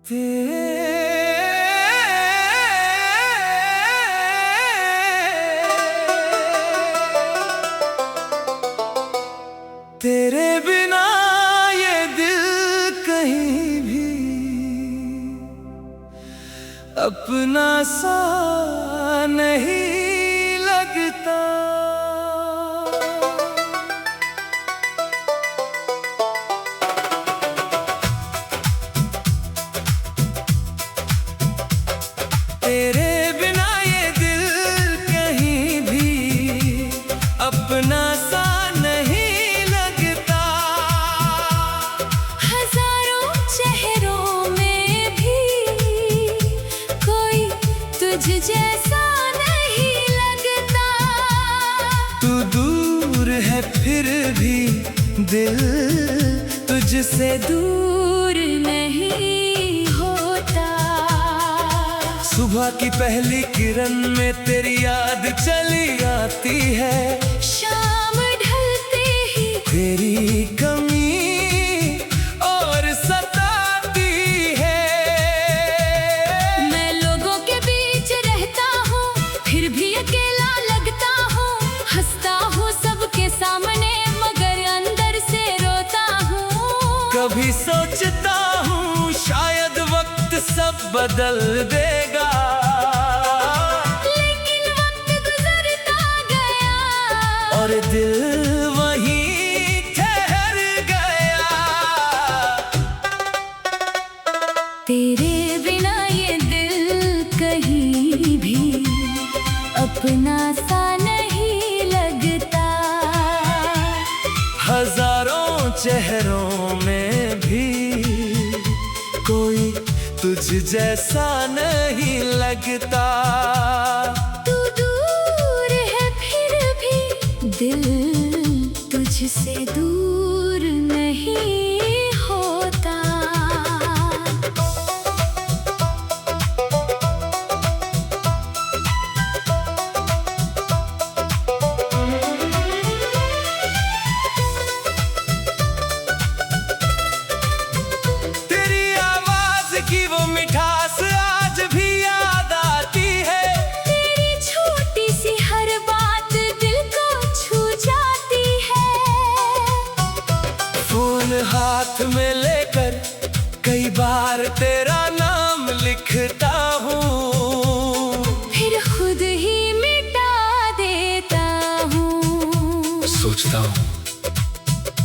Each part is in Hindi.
तेरे बिना ये दिल कहीं भी अपना सा नहीं लगता। तेरे बिना ये दिल कहीं भी अपना सा नहीं लगता। हजारों चेहरों में भी कोई तुझ जैसा नहीं लगता। तू दूर है फिर भी दिल तुझसे दूर नहीं होता। सुबह की पहली किरण में तेरी याद चली आती है। शाम ढलते ही तेरी कमी और सताती है। मैं लोगों के बीच रहता हूँ फिर भी अकेला लगता हूँ। हंसता हूँ सबके सामने मगर अंदर से रोता हूँ। कभी सोचता हूँ शायद वक्त सब बदल देगा, लेकिन वक्त गुजरता गया और दिल वहीं ठहर गया। तेरे बिना ये दिल कहीं भी अपना सा नहीं लगता। हजारों चेहरों में भी कोई तुझ जैसा नहीं लगता। तू दूर है फिर भी दिल तुझसे दूर नहीं होता। तेरी आवाज की वो मिठास आज भी याद आती है। तेरी छोटी सी हर बात दिल को छू जाती है। फोन हाथ में लेकर कई बार तेरा नाम लिखता हूँ, फिर खुद ही मिटा देता हूँ। सोचता हूँ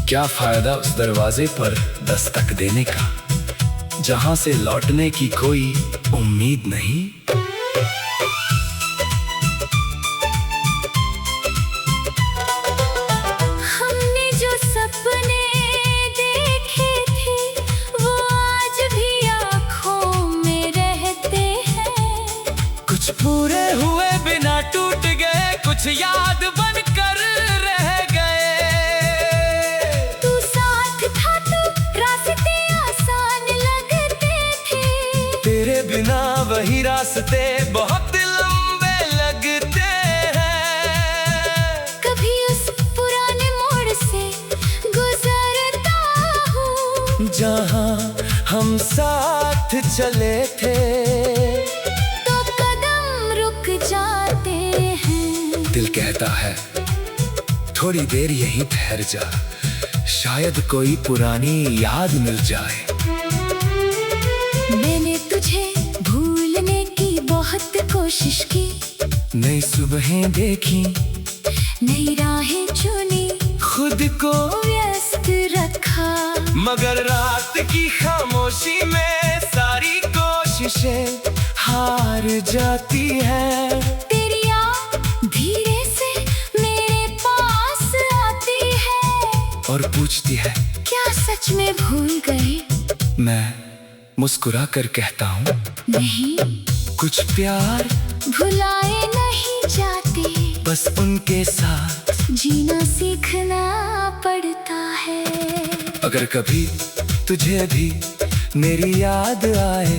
क्या फायदा उस दरवाजे पर दस्तक देने का जहां से लौटने की कोई उम्मीद नहीं। हमने जो सपने देखे थे वो आज भी आँखों में रहते हैं। कुछ पूरे हुए बिना टूट गए, कुछ याद बनकर रह गए। तू साथ था तो रास्ते आसान लगते थे। तेरे बिना वही रास्ते बहुत लंबे लगते हैं। कभी उस पुराने मोड़ से गुजरता हूँ जहाँ हम साथ चले थे, तो कदम रुक जाते हैं। दिल कहता है थोड़ी देर यहीं ठहर जा, शायद कोई पुरानी याद मिल जाए। मैंने तुझे भूलने की बहुत कोशिश की। नई सुबहें देखी, नई राहें चुनी, खुद को व्यस्त रखा। मगर रात की खामोशी में सारी कोशिशें हार जाती हैं। तेरी याद धीरे से मेरे पास आती है और पूछती है क्या सच में भूल गए। मैं मुस्कुरा कर कहता हूँ नहीं, कुछ प्यार भुलाए नहीं जाते, बस उनके साथ जीना सीखना पड़ता है। अगर कभी तुझे भी मेरी याद आए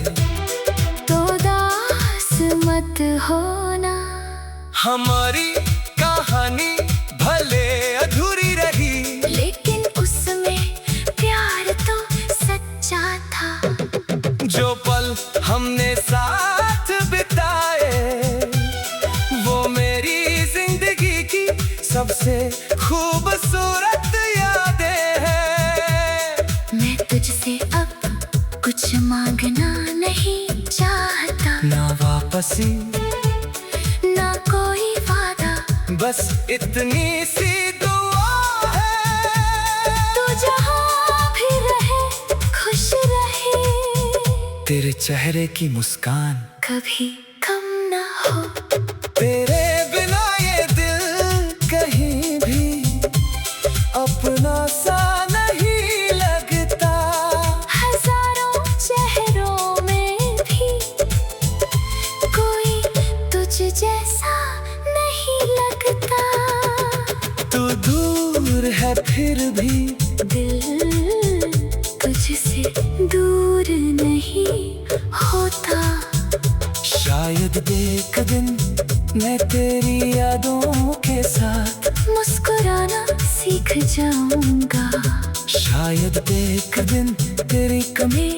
तो दास मत होना। हमारी कहानी भले अधूरी रही, लेकिन उसमें प्यार तो सच्चा था। जो पल हमने साथ बिताए वो मेरी जिंदगी की सबसे खूबसूरत यादें हैं। मैं तुझसे अब कुछ मांगना नहीं चाहता, ना वापसी ना कोई वादा, बस इतनी सी दुआ है। तू जहाँ भी रहे खुश रहे, तेरे चेहरे की मुस्कान कभी कम ना हो। तेरे बिना ये दिल कहीं भी अपना सा नहीं लगता। हजारों चेहरों में भी कोई तुझ जैसा नहीं लगता। तू दूर है फिर भी दिल तुझसे दूर नहीं होता। शायद एक दिन मैं तेरी यादों के साथ मुस्कुराना सीख जाऊंगा। शायद एक दिन तेरी कमी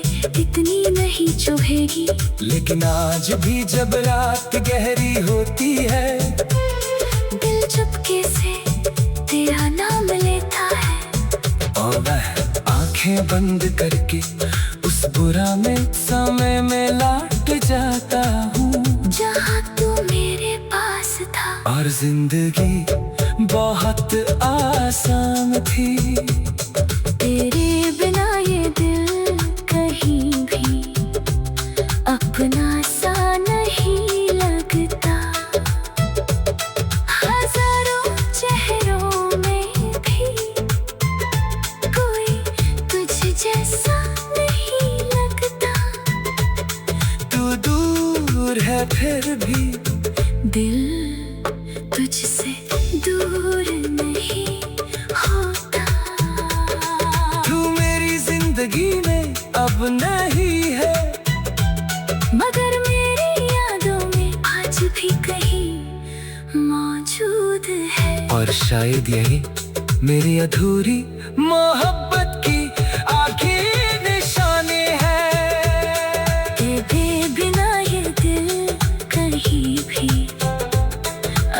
इतनी नहीं चुभेगी, लेकिन आज भी जब रात गहरी होती है दिल चुपके से तेरा नाम लेता है। और मैं आंखें बंद करके उस बुरा में समय में लौट जाता हूँ जहाँ तू मेरे पास था। और जिंदगी बहुत आसान थी। तेरे बिना ये दिल कहीं भी अपना सा नहीं लगता। हजारों चेहरों में भी कोई तुझ जैसा नहीं लगता। तू दूर है फिर भी दिल तुझसे दूर नहीं होता। तू मेरी जिंदगी में अब नहीं है, मगर मेरी यादों में आज भी कहीं मौजूद है। और शायद यही मेरी अधूरी मोहब्बत की आखिरी निशानी है। तेरे बिना ये दिल कहीं भी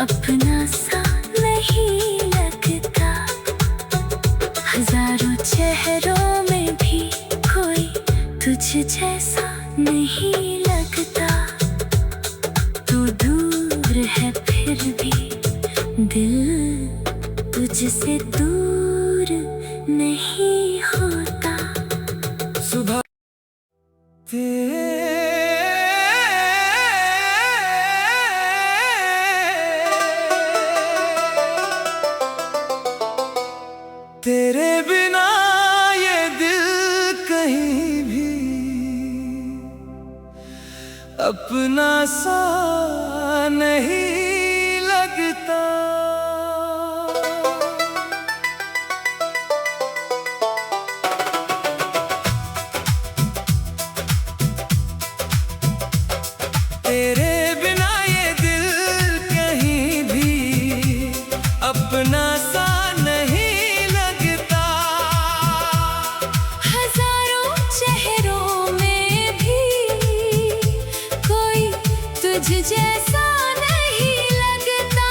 अपना सा नहीं लगता। हजारों चेहरों में भी कोई तुझ जैसा नहीं लगता। तू दूर है फिर भी दिल तुझसे दूर नहीं होता। सुबह तेरे बिना ये दिल कहीं भी अपना सा नहीं लगता। तेरे बिना ये दिल कहीं भी अपना सा नहीं लगता। हजारों चेहरों में भी कोई तुझ जैसा नहीं लगता।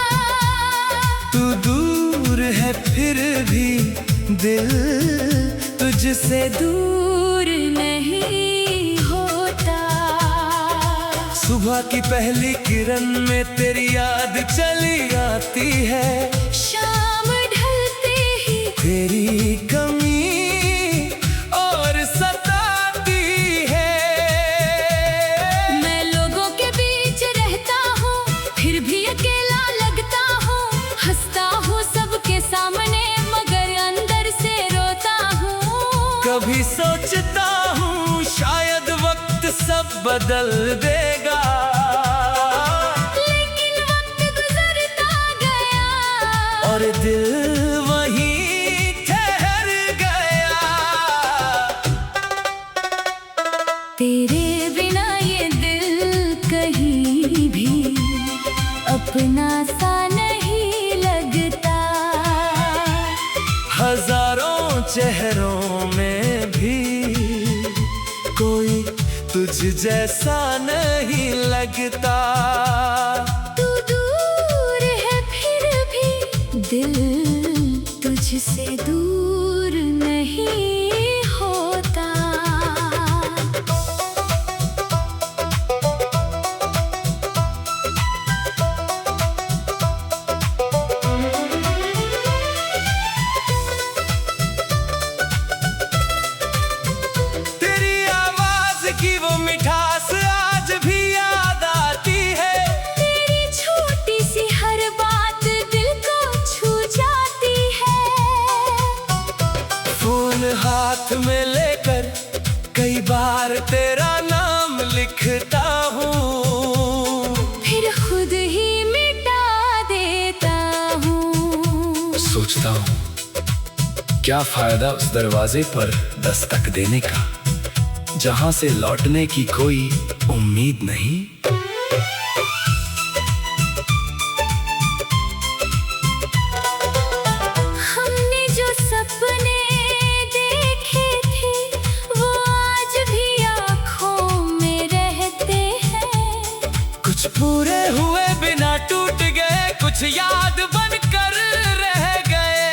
तू दूर है फिर भी दिल तुझसे दूर नहीं होता। सुबह की पहली किरण में तेरी याद चली आती है। शाम ढलते ही तेरी कमी और सताती है। मैं लोगों के बीच रहता हूँ फिर भी अकेला लगता हूँ। हंसता हूँ सबके सामने मगर अंदर से रोता हूँ। कभी सोचता हूँ शायद वक्त सब बदल देगा, लेकिन वक्त गुजरता गया और दिल वहीं ठहर गया। तेरे बिना ये दिल कहीं भी अपना सा नहीं लगता। हजारों चेहरों में भी कोई तुझ जैसा नहीं लगता। तू दूर है फिर भी दिल तुझसे दूर नहीं होता। तेरी आवाज की वो मिठास आज भी याद आती है। तेरी छोटी सी हर बात दिल को छू जाती है। फोन हाथ में लेकर कई बार तेरा नाम लिखता हूँ, फिर खुद ही मिटा देता हूँ। सोचता हूँ क्या फायदा उस दरवाजे पर दस्तक देने का, जहां से लौटने की कोई उम्मीद नहीं। हमने जो सपने देखे थे वो आज भी आँखों में रहते हैं। कुछ पूरे हुए बिना टूट गए, कुछ याद बनकर रह गए।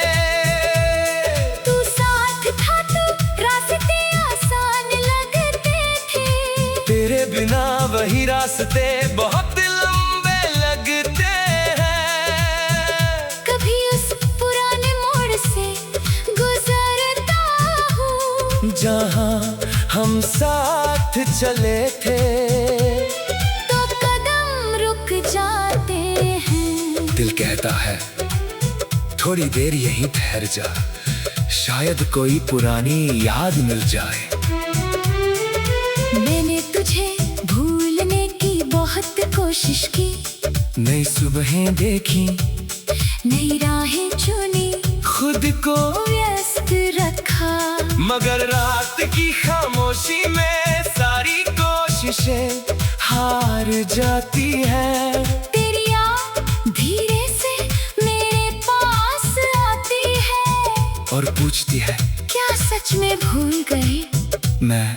तू साथ था तो रास्ते आसान लगते थे। तेरे बिना वही रास्ते बहुत लंबे लगते हैं। कभी उस पुराने मोड़ से गुजरता हूँ, जहाँ हम साथ चले थे, तो कदम रुक जाते हैं। दिल कहता है थोड़ी देर यहीं ठहर जा, शायद कोई पुरानी याद मिल जाए। मैंने तुझे भूलने की बहुत कोशिश की, नई सुबहें देखी, नई राहें चुनी, खुद को व्यस्त रखा। मगर रात की खामोशी में सारी कोशिशें हार जाती हैं। तेरी याद धीरे से मेरे पास आती है और पूछती है क्या सच में भूल गए। मैं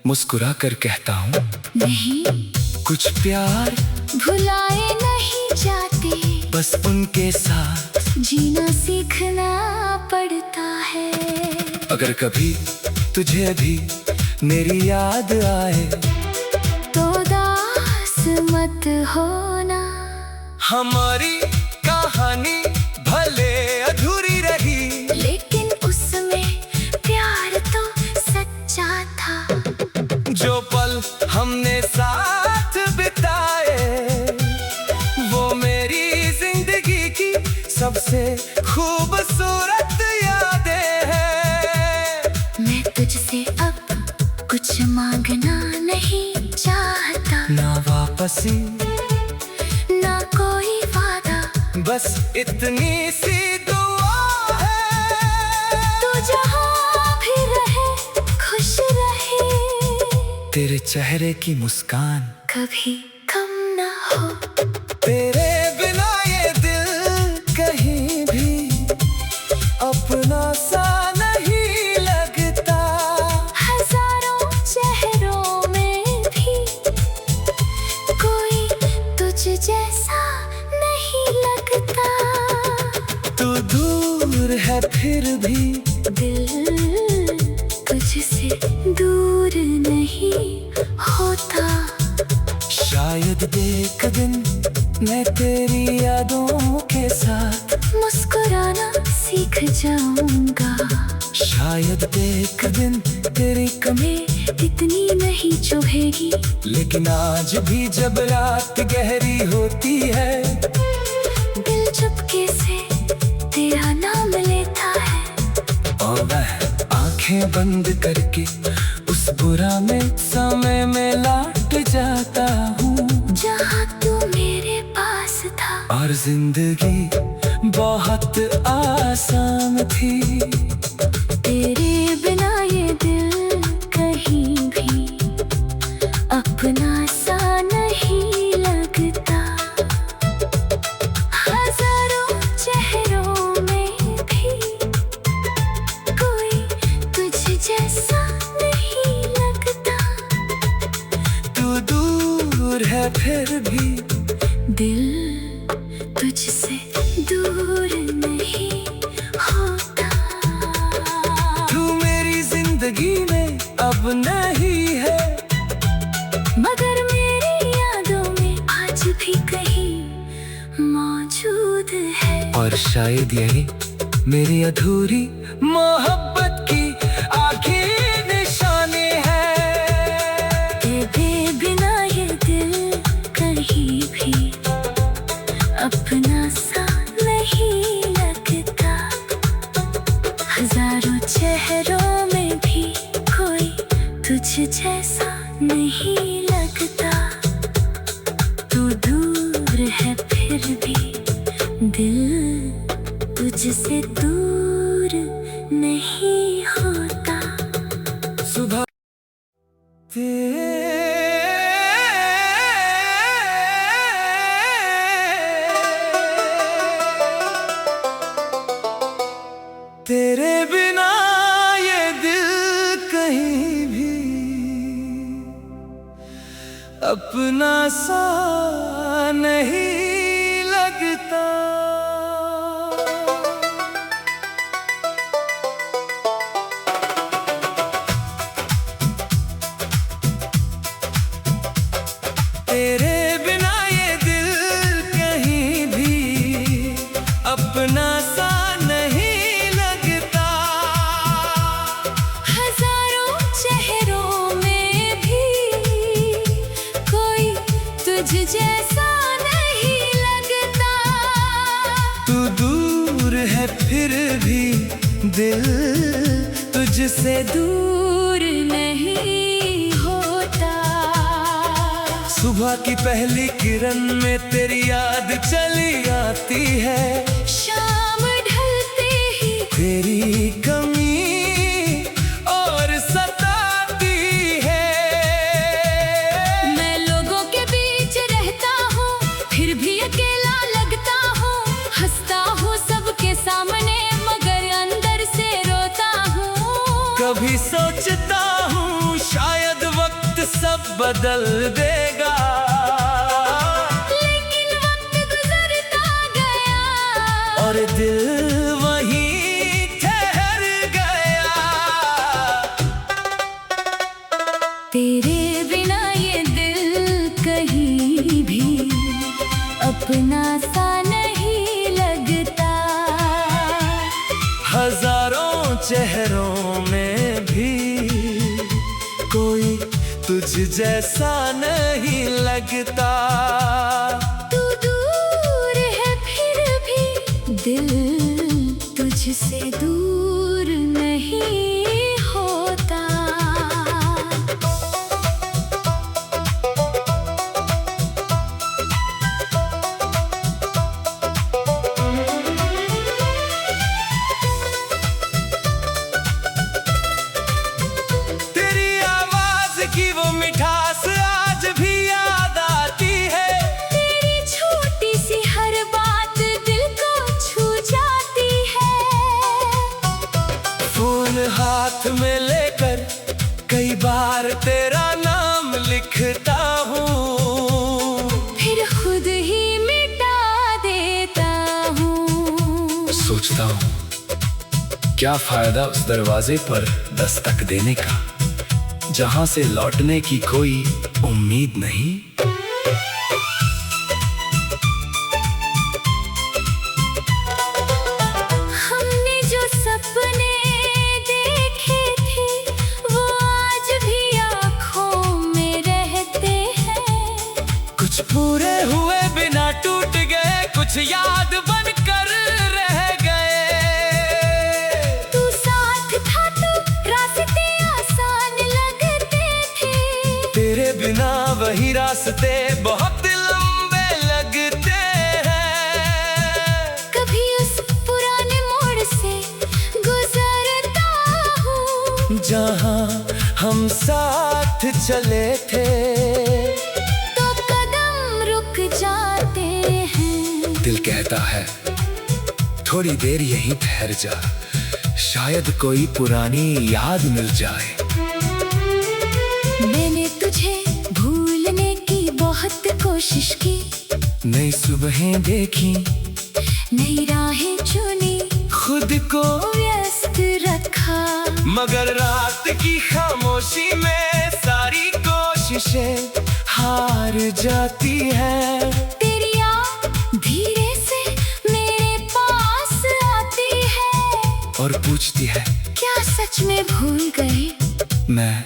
मुस्कुरा कर कहता हूँ नहीं, कुछ प्यार भुलाए नहीं जाते, बस उनके साथ जीना सीखना पड़ता है। अगर कभी तुझे भी मेरी याद आए, तो दास मत होना। हमारी कहानी भले अधूरी रही, लेकिन उसमें प्यार तो सच्चा था। जो पल हमने साथ बिताए वो मेरी जिंदगी की सबसे खूबसूरत यादें हैं। मैं तुझसे अब कुछ मांगना नहीं चाहता, ना वापसी ना कोई वादा, बस इतनी सी दुआ है। तू जहाँ भी रहे खुश रहे, तेरे चेहरे की मुस्कान कभी कम ना हो। तेरे बिना ये दिल कहीं भी अपना सा नहीं लगता। हजारों चेहरों में भी कोई तुझ जैसा नहीं लगता। तू दूर है फिर भी दिल तुझसे दूर नहीं होता। शायद एक दिन मैं तेरी यादों के साथ मुस्कुराना सीख जाऊंगा। शायद एक दिन तेरी कमी इतनी नहीं चुभेगी, लेकिन आज भी जब रात गहरी होती है, दिल चुपके से तेरा नाम लेता है। और मैं आंखें बंद करके उस बुरा में समय में लौट जाता हूँ, जहाँ तू मेरे पास था और जिंदगी बहुत आसान थी। तेरे बिना ये दिल कहीं भी अपना सा नहीं लगता। हजारों चेहरों में भी कोई तुझ जैसा नहीं लगता। फिर भी दिल तुझसे दूर नहीं होता। तू मेरी जिंदगी में अब नहीं है, मगर मेरी यादों में आज भी कहीं मौजूद है। और शायद यही मेरी अधूरी मोहब्बत की आखिरी निशानी है। तेरे बिना ये दिल कहीं भी अपना सा नहीं लगता। हजारों चेहरों में भी कोई तुझ जैसा नहीं लगता। तू दूर है फिर भी दिल तुझसे दूर नहीं होता। सुबह तेरे बिना ये दिल कहीं भी अपना सा नहीं लगता। तेरे बिना ये दिल कहीं भी अपना सा नहीं लगता। हजारों चेहरों में भी कोई तुझ जैसा नहीं लगता। तू दूर है फिर भी दिल तुझसे दूर नहीं होता। सुबह की पहली किरण में तेरी याद चली आती है। शाम ढलते ही तेरी कमी और सताती है। मैं लोगों के बीच रहता हूँ, फिर भी अकेला लगता हूँ। हंसता हूँ सबके सामने, मगर अंदर से रोता हूँ। कभी सोचता हूँ शायद वक्त सब बदल देगा, लेकिन वक्त गुजरता गया और दिल वहीं ठहर गया। तेरे बिना ये दिल कहीं भी अपना सा नहीं लगता। हजारों चेहरों में भी कोई तुझ जैसा नहीं लगता। तू दूर है फिर भी दिल तुझसे दूर नहीं होता। तेरी आवाज की वो मिठास आज भी याद आती है। तेरी छोटी सी हर बात दिल को छू जाती है। फोन हाथ में लेकर कई बार तेरा नाम लिखता हूँ, फिर खुद ही मिटा देता हूँ। सोचता हूँ क्या फायदा उस दरवाजे पर दस्तक देने का, जहां से लौटने की कोई उम्मीद नहीं। हमने जो सपने देखे थे वो आज भी आँखों में रहते हैं। कुछ पूरे हुए बिना टूट गए, कुछ याद बनकर रह गए। तू साथ था तो रास्ते आसान लगते थे। तेरे बिना वही रास्ते बहुत लंबे लगते हैं। कभी उस पुराने मोड़ से गुजरता हूँ, जहाँ हम साथ चले थे, तो कदम रुक जाते हैं। दिल कहता है थोड़ी देर यहीं ठहर जा, शायद कोई पुरानी याद मिल जाए। मैंने तुझे भूलने की बहुत कोशिश की, नई सुबहें देखी, नई राहें चुनी, खुद को व्यस्त रखा। मगर रात की खामोशी में सारी कोशिशें हार जाती है। तेरी याद धीरे से मेरे पास आती है और पूछती है, क्या सच में भूल गए? मैं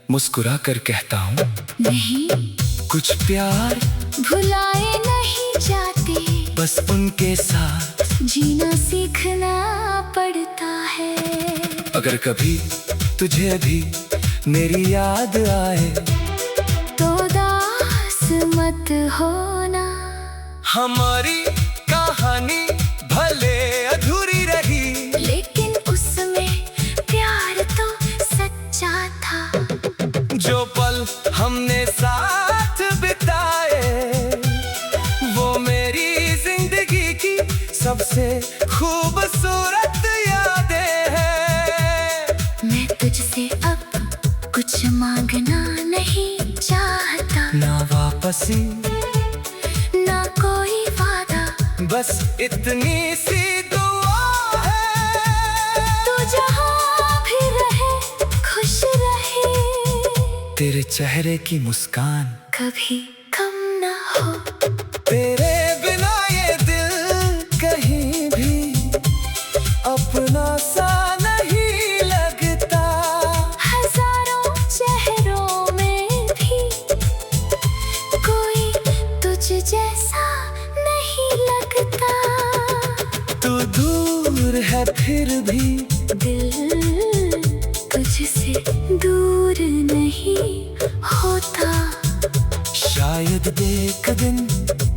मुस्कुरा कर कहता हूँ, नहीं, कुछ प्यार भुलाए नहीं जाते, बस उनके साथ जीना सीखना पड़ता है। अगर कभी तुझे भी मेरी याद आए तो दास मत होना। हमारी कहानी भले अधूरी रही, लेकिन उसमें प्यार तो सच्चा था। जो पल हमने साथ बिताए वो मेरी जिंदगी की सबसे खूबसूरत यादें हैं। मैं तुझसे अब कुछ मांगना नहीं चाहता, ना वापसी ना कोई वादा, बस इतनी सी दुआ है, तू जहाँ भी रहे खुश रहे, तेरे चेहरे की मुस्कान कभी कम ना हो। तेरे बिना ये दिल कहीं भी अपना सा नहीं लगता। हजारों चेहरों में भी कोई तुझ जैसा नहीं लगता। तू दूर है फिर भी दिल तुझसे दूर नहीं होता। शायद एक दिन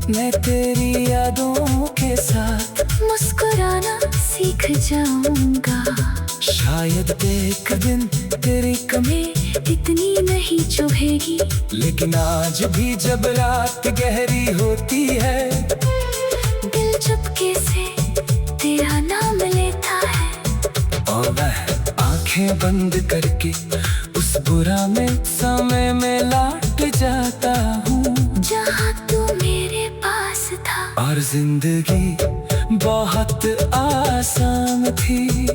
मैं तेरी यादों के साथ मुस्कुराना सीख जाऊंगा। शायद एक दिन तेरी कमी इतनी नहीं चुभेगी, लेकिन आज भी जब रात गहरी होती है दिल चुपके से तेरा नाम लेता है। और मैं आंखें बंद करके उस बुरा में समय में लौट जाता हूँ जहाँ तू मेरे पास था, और जिंदगी बहुत आसान थी।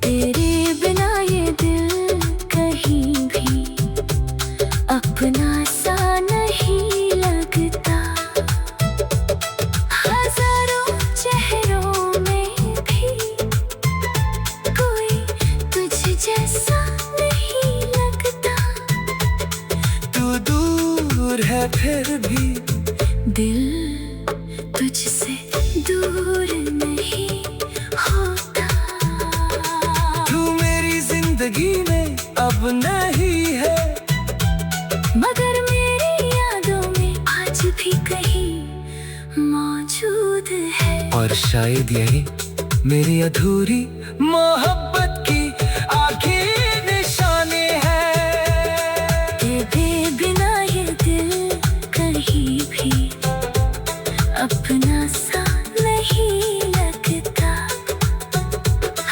तेरे बिना ये दिल कहीं भी अपना सा नहीं लगता। हजारों चेहरों में भी कोई तुझ जैसा नहीं लगता। तू दूर है फिर भी दिल तुझसे दूर नहीं होता। तू मेरी जिंदगी में अब नहीं है, मगर मेरी यादों में आज भी कहीं मौजूद है। और शायद यही मेरी अधूरी मोहब्बत की आखिरी निशानी है। तेरे बिना ये दिल कहीं भी अपना सा नहीं लगता।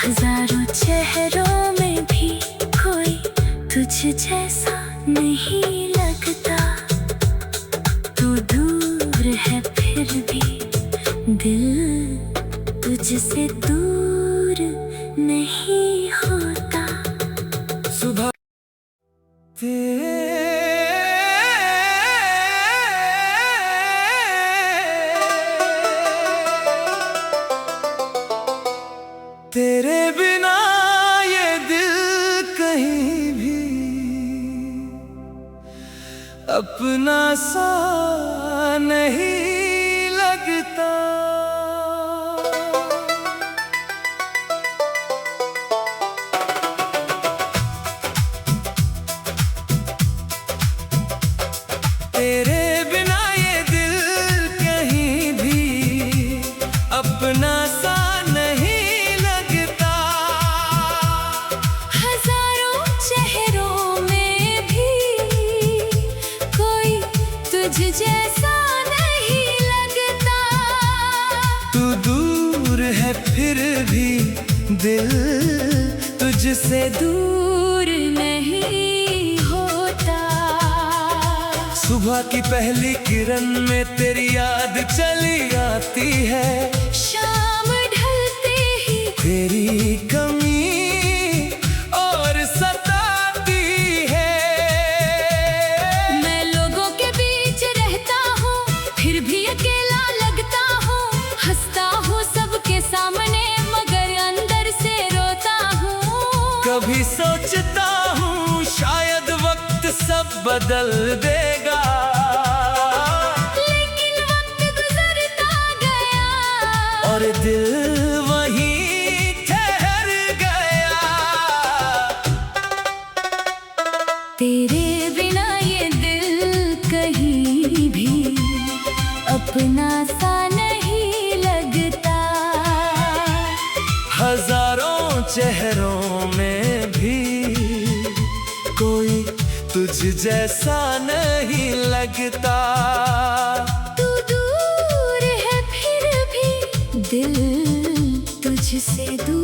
हजारों चेहरों में भी कोई तुझ जैसा नहीं लगता। तू दूर है फिर भी दिल तुझसे दूर नहीं होता। सुबह तेरे बिना ये दिल कहीं भी अपना सा नहीं लगता। तेरे बिना ये दिल कहीं भी अपना सा नहीं लगता। हजारों चेहरों में भी कोई तुझ जैसा नहीं लगता। तू दूर है फिर भी दिल तुझसे दूर दूर नहीं होता। सुबह की पहली किरण में तेरी याद चली आती है, शाम ढलते ही तेरी कमी और सताती है। मैं लोगों के बीच रहता हूँ, फिर भी अकेला लगता हूँ। हंसता हूँ सबके सामने, मगर अंदर से रोता हूँ। कभी सोचता हूँ शायद वक्त सब बदल देगा, लेकिन वक्त गुजरता गया और दिल वहीं ठहर गया। तेरे बिना ये दिल कहीं भी अपना सा नहीं लगता। हजारों चेहरों में भी कोई तुझ जैसा नहीं लगता। तू दूर है फिर भी दिल तुझसे दूर